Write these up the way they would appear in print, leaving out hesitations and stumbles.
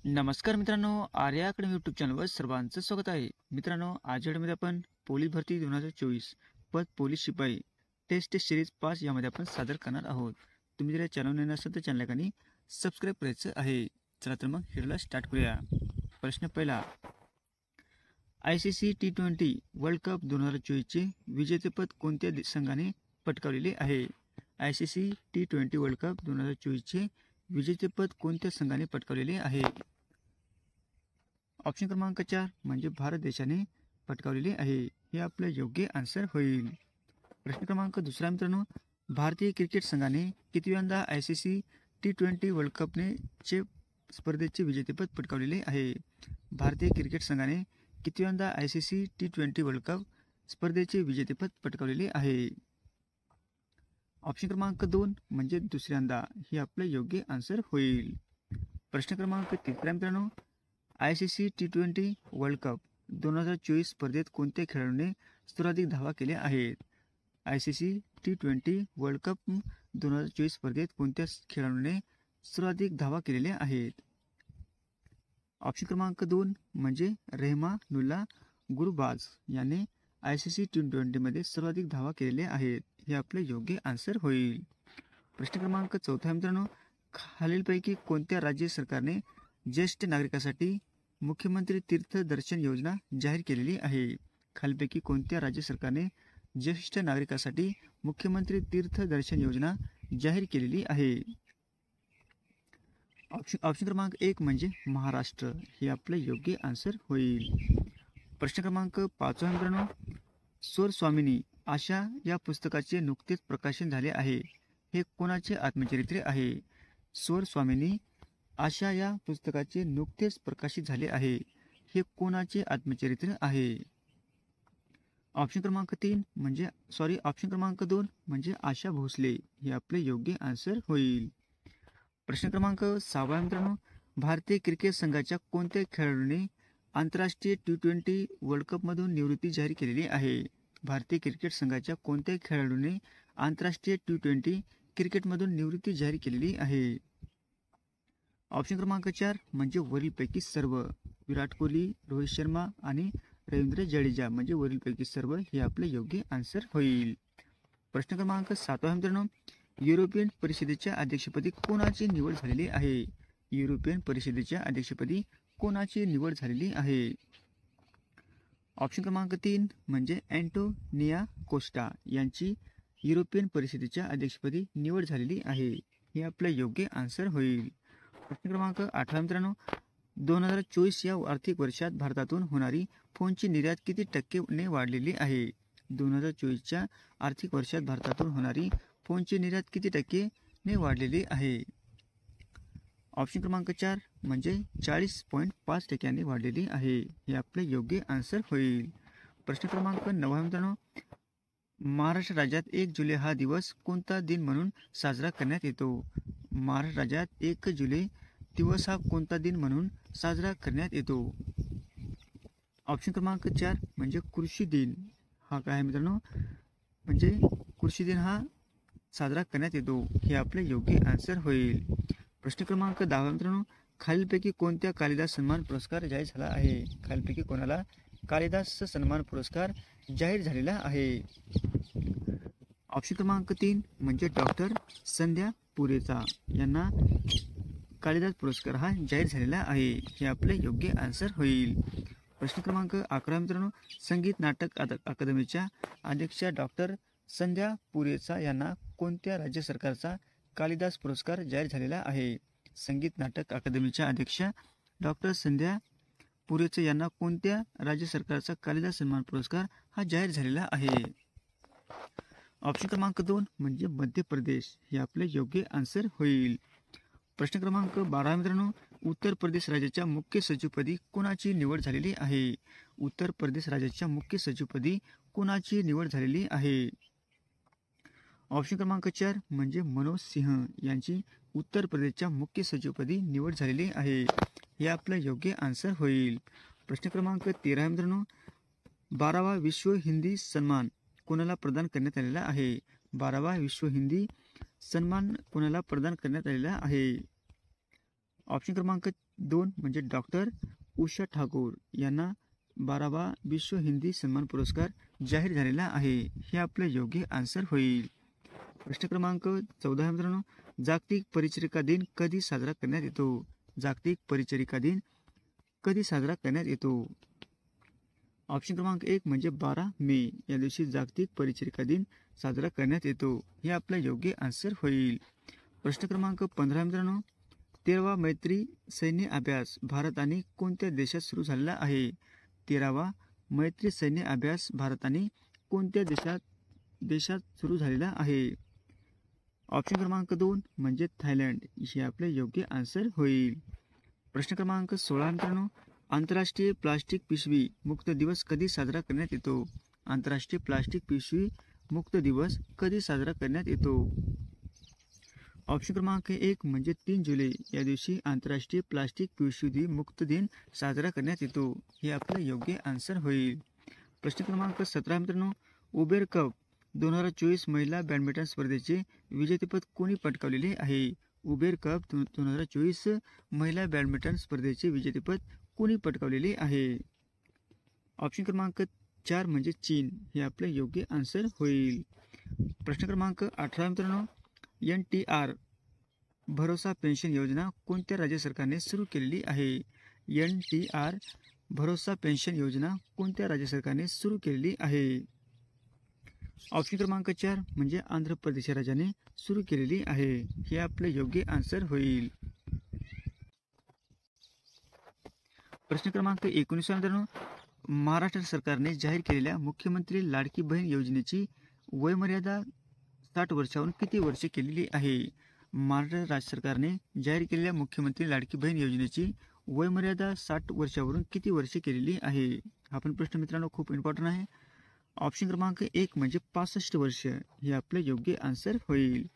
नमस्कार मित्रांनो, Arya academy YouTube चॅनलवर सर्वांचं स्वागत आहे. मित्रांनो, आजच्या व्हिडिओमध्ये आपण पोलीस भरती 2024 पद पोलीस शिपाई टेस्ट सिरीज 5 यामध्ये आपण सादर करणार आहोत. तुम्ही जर या चॅनल नवीन असाल तर चॅनलला सबस्क्राईब करायचं आहे. चला तर मग व्हिडिओला स्टार्ट करूया. प्रश्न पहिला, ICC T20 वर्ल्ड कप 2024चे विजेतेपद कोणत्या संघाने पटकावलेले आहे? ICC T20 वर्ल्ड कप 2024चे विजेतेपद कोणत्या संघाने पटकावलेले आहे? ऑप्शन क्रमांक 4 म्हणजे भारत देशाने पटकावलेले आहे. हे आपलं योग्य आन्सर होईल. प्रश्न क्रमांक दुसरा मित्रांनो, भारतीय क्रिकेट संघाने कितव्यांदा ICC T20 वर्ल्ड कपने स्पर्धेचे विजेतेपद पटकावलेले आहे? भारतीय क्रिकेट संघाने कितव्यांदा ICC T20 वर्ल्ड कप स्पर्धेचे विजेतेपद पटकावलेले आहे? ऑप्शन क्रमांक 2 म्हणजे दुसऱ्यांदा. हे आपलं योग्य आन्सर होईल. प्रश्न क्रमांक 3 मित्रांनो, ICC T20 वर्ल्ड कप 2024 स्पर्धेत कोणत्या खेळाडूने सर्वाधिक धावा केल्या आहेत? ICC T20 वर्ल्ड कप 2024 स्पर्धेत कोणत्या खेळाडूने सर्वाधिक धावा केलेल्या आहेत? ऑप्शन क्रमांक 2 म्हणजे रहमानुल्ला गुरबाज याने ICC T20 मध्ये सर्वाधिक धावा केलेल्या आहेत. हे आपले योग्य आन्सर होईल. प्रश्न क्रमांक 4 मित्रांनो, खालीलपैकी कोणत्या राज्य सरकारने ज्येष्ठ नागरिकांसाठी मुख्यमंत्री तीर्थ दर्शन योजना जाहीर केलेली आहे? खालीलपैकी कोणत्या राज्य सरकारने ज्येष्ठ नागरिकांसाठी मुख्यमंत्री तीर्थ दर्शन योजना जाहीर केलेली आहे? ऑप्शन क्रमांक 1 म्हणजे महाराष्ट्र. हे आपले योग्य आन्सर होईल. प्रश्न क्रमांक 5 मित्रांनो, स्वर स्वामिनी आशा या पुस्तकाचे नुकतेच प्रकाशन झाले आहे. हे कोणाचे आत्मचरित्र आहे? स्वर स्वामिनी आशा या पुस्तकाचे नुकतेच प्रकाशित झाले आहे. हे कोणाचे आत्मचरित्र आहे? ऑप्शन क्रमांक 2 म्हणजे आशा भोसले. हे आपले योग्य आन्सर होईल. प्रश्न क्रमांक 6 मित्रांनो, भारतीय क्रिकेट संघाच्या कोणत्या खेळाडूने आंतरराष्ट्रीय T20 वर्ल्ड कप मधून निवृत्ती जाहीर केलेली आहे? भारतीय क्रिकेट संघाच्या कोणत्या खेळाडूने आंतरराष्ट्रीय T20 क्रिकेटमधून निवृत्ती जाहीर केलेली आहे? ऑप्शन क्रमांक 4 म्हणजे वरीलपैकी सर्व. विराट कोहली, रोहित शर्मा आणि रवींद्र जडेजा म्हणजे वरीलपैकी सर्व. हे आपले योग्य आन्सर होईल. प्रश्न क्रमांक 7 मित्रांनो, युरोपियन परिषदेच्या अध्यक्षपदी कोणाची निवड झालेली आहे? युरोपियन परिषदेच्या अध्यक्षपदी कोणाची निवड झालेली आहे? ऑप्शन क्रमांक 3 म्हणजे अँटोनिया कोस्टा यांची युरोपियन परिषदेच्या अध्यक्षपदी निवड झालेली आहे. हे आपले योग्य आन्सर होईल. प्रश्न क्रमांक 8 मित्रांनो, 2024 या आर्थिक वर्षात भारतातून होणारी फोनची निर्यात किती टक्केने वाढलेली आहे? 2024च्या आर्थिक वर्षात भारतातून होणारी फोनची निर्यात किती टक्केने वाढलेली आहे? ऑप्शन क्रमांक 4 म्हणजे 40.5% वाढलेली आहे. हे आपले योग्य आन्सर होईल. प्रश्न क्रमांक 9 मित्रांनो, महाराष्ट्र राज्यात 1 जुलै हा दिवस कोणता दिन म्हणून साजरा करण्यात येतो? महाराष्ट्र राज्यात 1 जुलै दिवस हा कोणता दिन म्हणून साजरा करण्यात येतो? ऑप्शन क्रमांक 4 म्हणजे कृषी दिन. हा काय आहे मित्रांनो? म्हणजे कृषी दिन हा साजरा करण्यात येतो. हे आपले योग्य आन्सर होईल. प्रश्न क्रमांक 10 मित्रांनो, खालीलपैकी कोणत्या कालिदास सन्मान पुरस्कार जाहीर झाला आहे? खालीलपैकी कोणाला कालिदास सन्मान पुरस्कार जाहीर झालेला आहे? ऑप्शन क्रमांक 3 म्हणजे डॉक्टर संध्या पुरेचा यांना कालिदास पुरस्कार हा जाहीर झालेला आहे. हे आपले योग्य आन्सर होईल. प्रश्न क्रमांक 11 मित्रांनो, संगीत नाटक अकादमीच्या अध्यक्षा डॉक्टर संध्या पुरेचा यांना कोणत्या राज्य सरकारचा कालिदास पुरस्कार जाहीर झालेला आहे? संगीत नाटक अकादमीच्या अध्यक्षा डॉक्टर संध्या पुरेचा यांना कोणत्या राज्य सरकारचा कालिदास सन्मान पुरस्कार हा जाहीर झालेला आहे? ऑप्शन क्रमांक 2 म्हणजे मध्य प्रदेश. हे आपले योग्य आन्सर होईल. प्रश्न क्रमांक 12 मित्रांनो, उत्तर प्रदेश राज्याच्या मुख्य सचिवपदी कोणाची निवड झालेली आहे? उत्तर प्रदेश राज्याच्या मुख्य सचिवपदी कोणाची निवड झालेली आहे? ऑप्शन क्रमांक 4 म्हणजे मनोज सिंह यांची उत्तर प्रदेशच्या मुख्य सचिवपदी निवड झालेली आहे. हे आपलं योग्य आन्सर होईल. प्रश्न क्रमांक 13 मित्रांनो, 12वा विश्व हिंदी सन्मान कोणाला प्रदान करण्यात आलेला आहे? 12वा विश्व हिंदी सन्मान कोणाला प्रदान करण्यात आलेला आहे? ऑप्शन क्रमांक 2 म्हणजे डॉक्टर उषा ठाकूर यांना 12वा विश्व हिंदी सन्मान पुरस्कार जाहीर झालेला आहे. हे आपलं योग्य आन्सर होईल. प्रश्न क्रमांक 14 मित्रांनो, जागतिक परिचारिका दिन कधी साजरा करण्यात येतो? जागतिक परिचारिका दिन कधी साजरा करण्यात येतो? ऑप्शन क्रमांक 1 म्हणजे 12 मे या दिवशी जागतिक परिचारिका दिन साजरा करण्यात येतो. हे आपलं योग्य आन्सर होईल. प्रश्न क्रमांक 15 मित्रांनो, 13वा मैत्री सैन्य अभ्यास भारत आणि कोणत्या देशात सुरू झालेला आहे? 13वा मैत्री सैन्य अभ्यास भारत आणि कोणत्या देशात सुरू झालेला आहे? ऑप्शन क्रमांक 2 म्हणजे थायलंड. हे आपले योग्य आन्सर होईल. प्रश्न क्रमांक 16 मित्रांनो, आंतरराष्ट्रीय प्लास्टिक पिशवी मुक्त दिवस कधी साजरा करण्यात येतो? आंतरराष्ट्रीय प्लास्टिक पिशवी मुक्त दिवस कधी साजरा करण्यात येतो? ऑप्शन क्रमांक 1 म्हणजे 3 जुलै या दिवशी आंतरराष्ट्रीय प्लास्टिक पिशवी मुक्त दिन साजरा करण्यात येतो. हे आपलं योग्य आन्सर होईल. प्रश्न क्रमांक 17 मित्रांनो, उबेर कप 2024 महिला बॅडमिंटन स्पर्धेचे विजेतेपद कोणी पटकावलेले आहे? उबेर कप 2024 महिला बॅडमिंटन स्पर्धेचे विजेतेपद कोणी पटकावलेले आहे? ऑप्शन क्रमांक 4 म्हणजे चीन. हे आपले योग्य आन्सर होईल. प्रश्न क्रमांक 18 मित्रांनो, NTR भरोसा पेन्शन योजना कोणत्या राज्य सरकारने सुरू केलेली आहे? NTR भरोसा पेन्शन योजना कोणत्या राज्य सरकारने सुरू केलेली आहे? ऑप्शन क्रमांक 4 म्हणजे आंध्र प्रदेश राज्याने सुरू केलेली आहे. हे आपले योग्य आन्सर होईल. प्रश्न क्रमांक 19 मित्रांनो, महाराष्ट्र सरकारने जाहीर केलेल्या मुख्यमंत्री लाडकी बहीण योजनेची वयमर्यादा 60 वर्षावरून किती वर्षे केलेली आहे? महाराष्ट्र राज्य सरकारने जाहीर केलेल्या मुख्यमंत्री लाडकी बहीण योजनेची वयमर्यादा 60 वर्षावरून किती वर्षे केलेली आहे? हा पण प्रश्न मित्रांनो खूप इम्पॉर्टंट आहे. ऑप्शन क्रमांक 1 म्हणजे 65 वर्ष. हे आपले योग्य आन्सर होईल.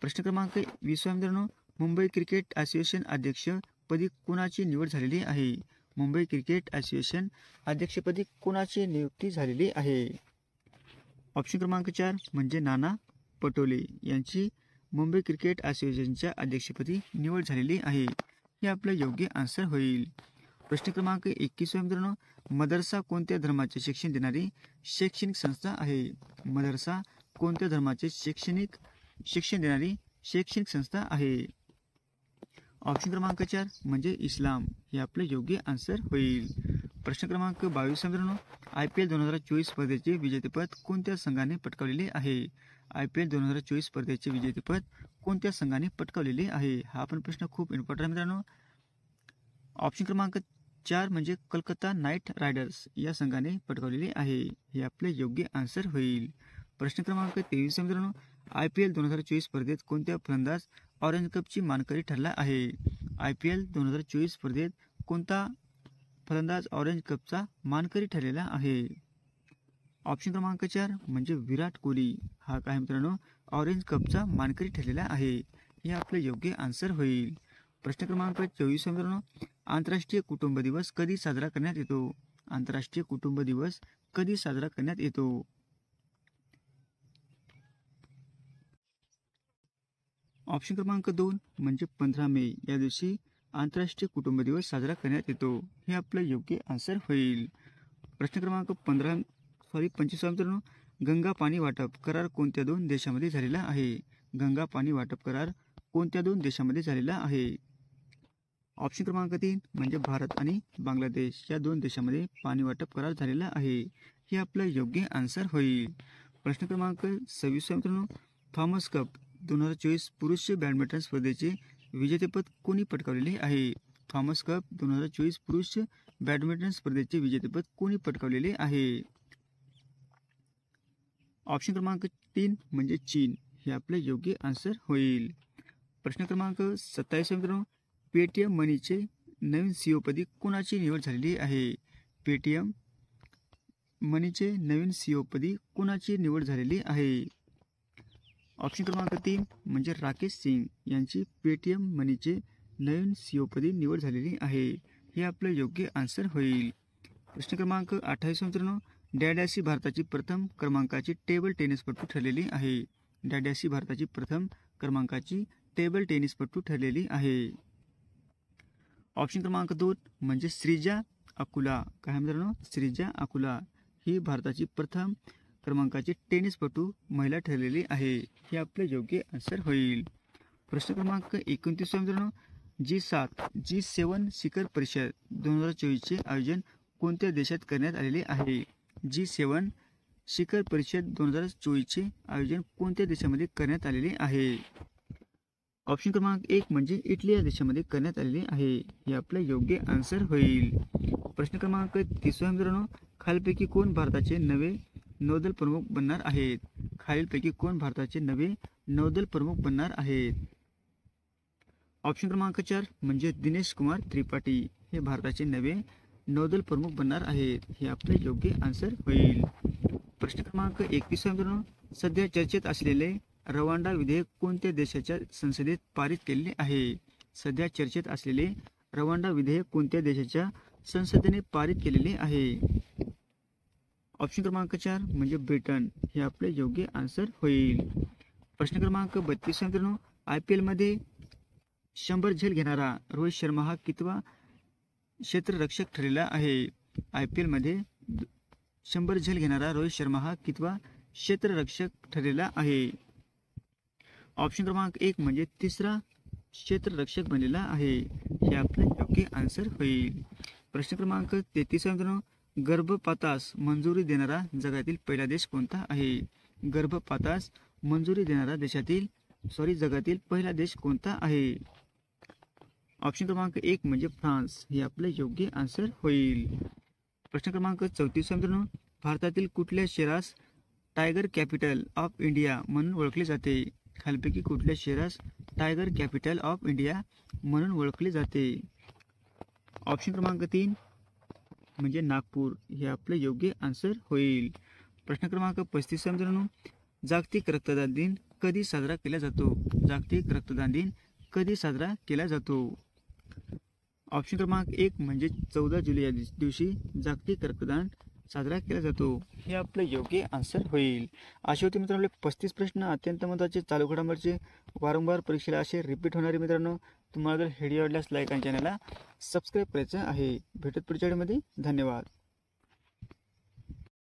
प्रश्न क्रमांक 20 मित्रांनो, मुंबई क्रिकेट असोसिएशन अध्यक्षपदी कोणाची निवड झालेली आहे? मुंबई क्रिकेट असोसिएशन अध्यक्षपदी कोणाची नियुक्ती झालेली आहे? ऑप्शन क्रमांक 4 म्हणजे नाना पटोले यांची मुंबई क्रिकेट असोसिएशनच्या अध्यक्षपदी निवड झालेली आहे. हे आपलं योग्य आन्सर होईल. प्रश्न क्रमांक 21 मित्रांनो, मदरसा कोणत्या धर्माचे शिक्षण देणारी शैक्षणिक संस्था आहे? मदरसा कोणत्या धर्माचे शिक्षण देणारी शैक्षणिक संस्था आहे? ऑप्शन क्रमांक 4 म्हणजे इस्लाम. हे आपले योग्य आन्सर होईल. प्रश्न क्रमांक 22 मित्रांनो, IPL 2024 स्पर्धेचे विजेतेपद कोणत्या संघाने पटकावलेले आहे? IPL 2024 स्पर्धेचे विजेतेपद कोणत्या संघाने पटकावलेले आहे? हा पण प्रश्न खूप इम्पॉर्टंट मित्रांनो. ऑप्शन क्रमांक 4 म्हणजे कलकत्ता नाईट रायडर्स या संघाने पटकावलेले आहे. हे आपले योग्य आन्सर होईल. प्रश्न क्रमांक 23 मित्रांनो, IPL 2024 स्पर्धेत कोणत्या फलंदाज ऑरेंज कपची मानकरी ठरला आहे? IPL 2024 स्पर्धेत कोणता फलंदाज ऑरेंज कपचा मानकरी ठरलेला आहे? ऑप्शन क्रमांक 4 म्हणजे विराट कोहली. हा काय मित्रांनो ऑरेंज कपचा मानकरी ठरलेला आहे. हे आपले योग्य आन्सर होईल. प्रश्न क्रमांक 24 मित्रांनो, आंतरराष्ट्रीय कुटुंब दिवस कधी साजरा करण्यात येतो? आंतरराष्ट्रीय कुटुंब दिवस कधी साजरा करण्यात येतो? ऑप्शन क्रमांक 2 म्हणजे 15 मे या दिवशी आंतरराष्ट्रीय कुटुंब दिवस साजरा करण्यात येतो. हे आपलं योग्य आन्सर होईल. प्रश्न क्रमांक 25 मित्रांनो, गंगा पाणी वाटप करार कोणत्या 2 देशांमध्ये झालेला आहे? गंगा पाणी वाटप करार कोणत्या 2 देशांमध्ये झालेला आहे? ऑप्शन क्रमांक 3 म्हणजे भारत आणि बांगलादेश या 2 देशांमध्ये पाणी वाटप करार झालेला आहे. हे आपलं योग्य आन्सर होईल. प्रश्न क्रमांक 26 मित्रांनो, थॉमस कप 2024 पुरुष बॅडमिंटन स्पर्धेचे विजेतेपद कोणी पटकावलेले आहे? थॉमस कप 2024 पुरुष बॅडमिंटन स्पर्धेचे विजेतेपद कोणी पटकावलेले आहे? ऑप्शन क्रमांक 3 म्हणजे चीन. हे आपले योग्य आन्सर होईल. प्रश्न क्रमांक 27 मित्रांनो, पेटीएम मनीचे नवीन CEO पदी कोणाची निवड झालेली आहे? पेटीएम मनीचे नवीन CEO पदी कोणाची निवड झालेली आहे? ऑप्शन क्रमांक 3 म्हणजे राकेश सिंग यांची पेटीएम मनीचे नवीन CEO पदी निवड झालेली आहे. हे आपलं योग्य आन्सर होईल. प्रश्न क्रमांक 28 मित्रांनो, डॅडॅसी भारताची प्रथम क्रमांकाची टेबल टेनिसपटू ठरलेली आहे. डॅडॅसी भारताची प्रथम क्रमांकाची टेबल टेनिसपटू ठरलेली आहे. ऑप्शन क्रमांक 2 म्हणजे श्रीजा अकुला. काय मित्रांनो, श्रीजा अकुला ही भारताची प्रथम क्रमांकाची टेनिसपटू महिला ठरलेली आहे. हे आपले योग्य आन्सर होईल. प्रश्न क्रमांक 29 मित्रांनो, G7 शिखर परिषद 2024चे आयोजन कोणत्या देशात करण्यात आलेले आहे? G7 शिखर परिषद 2024चे आयोजन कोणत्या देशामध्ये करण्यात आलेले आहे? ऑप्शन क्रमांक 1 म्हणजे इटली या देशामध्ये करण्यात आलेले आहे. हे आपलं योग्य आन्सर होईल. प्रश्न क्रमांक 30 मित्रांनो, खालीलपैकी कोण भारताचे नवे नौदल प्रमुख बनणार आहेत? खालीलपैकी कोण भारताचे नवे नौदल प्रमुख बनणार आहेत? ऑप्शन क्रमांक 4 म्हणजे दिनेश कुमार त्रिपाठी हे भारताचे नवे नौदल प्रमुख बनणार आहेत. हे आपले योग्य आन्सर होईल. प्रश्न क्रमांक 31 मित्रांनो, सध्या चर्चेत असलेले रवांडा विधेयक कोणत्या देशाच्या संसदेत पारित केलेले आहे? सध्या चर्चेत असलेले रवांडा विधेयक कोणत्या देशाच्या संसदेने पारित केलेले आहे? ऑप्शन क्रमांक 4 म्हणजे ब्रिटन हे आपले योग्य आन्सर होईल. प्रश्न क्रमांक 32 मित्रांनो, IPL मध्ये 100 झेल घेणारा रोहित शर्मा हा कितवा क्षेत्ररक्षक ठरलेला आहे? IPL मध्ये 100 झेल घेणारा रोहित शर्मा हा कितवा क्षेत्ररक्षक ठरलेला आहे? ऑप्शन क्रमांक 1 म्हणजे तिसरा क्षेत्ररक्षक बनलेला आहे. हे आपले योग्य आन्सर होईल. प्रश्न क्रमांक 33 मित्रांनो, गर्भपातास मंजुरी देणारा जगातील पहिला देश कोणता आहे? गर्भपातास मंजुरी देणारा जगातील पहिला देश कोणता आहे? ऑप्शन क्रमांक 1 म्हणजे फ्रान्स हे आपले योग्य आन्सर होईल. प्रश्न क्रमांक 34 मित्रांनो, भारतातील कुठल्या शहरास टायगर कॅपिटल ऑफ इंडिया म्हणून ओळखले जाते? खालीलपैकी कुठल्या शहरास टायगर कॅपिटल ऑफ इंडिया म्हणून ओळखले जाते? ऑप्शन क्रमांक 3 म्हणजे नागपूर हे आपले योग्य आन्सर होईल. प्रश्न क्रमांक 35 मित्रांनो, जागतिक रक्तदान दिन कधी साजरा केला जातो? जागतिक रक्तदान दिन कधी साजरा केला जातो? ऑप्शन क्रमांक 1 म्हणजे 14 जुलै या दिवशी जागतिक रक्तदान साजरा केला जातो. हे आपले योग्य आन्सर होईल. असे होते मित्रांनो 35 प्रश्न अत्यंत महत्त्वाचे चालू घडामोडीचे वारंवार परीक्षेला असे रिपीट होणारे. मित्रांनो, तुम्हाला जर व्हिडिओ आवडल्यास लाईक आणि चॅनलला सबस्क्राईब करायचं आहे. भेटत पुढच्या व्हिडिओमध्ये. धन्यवाद.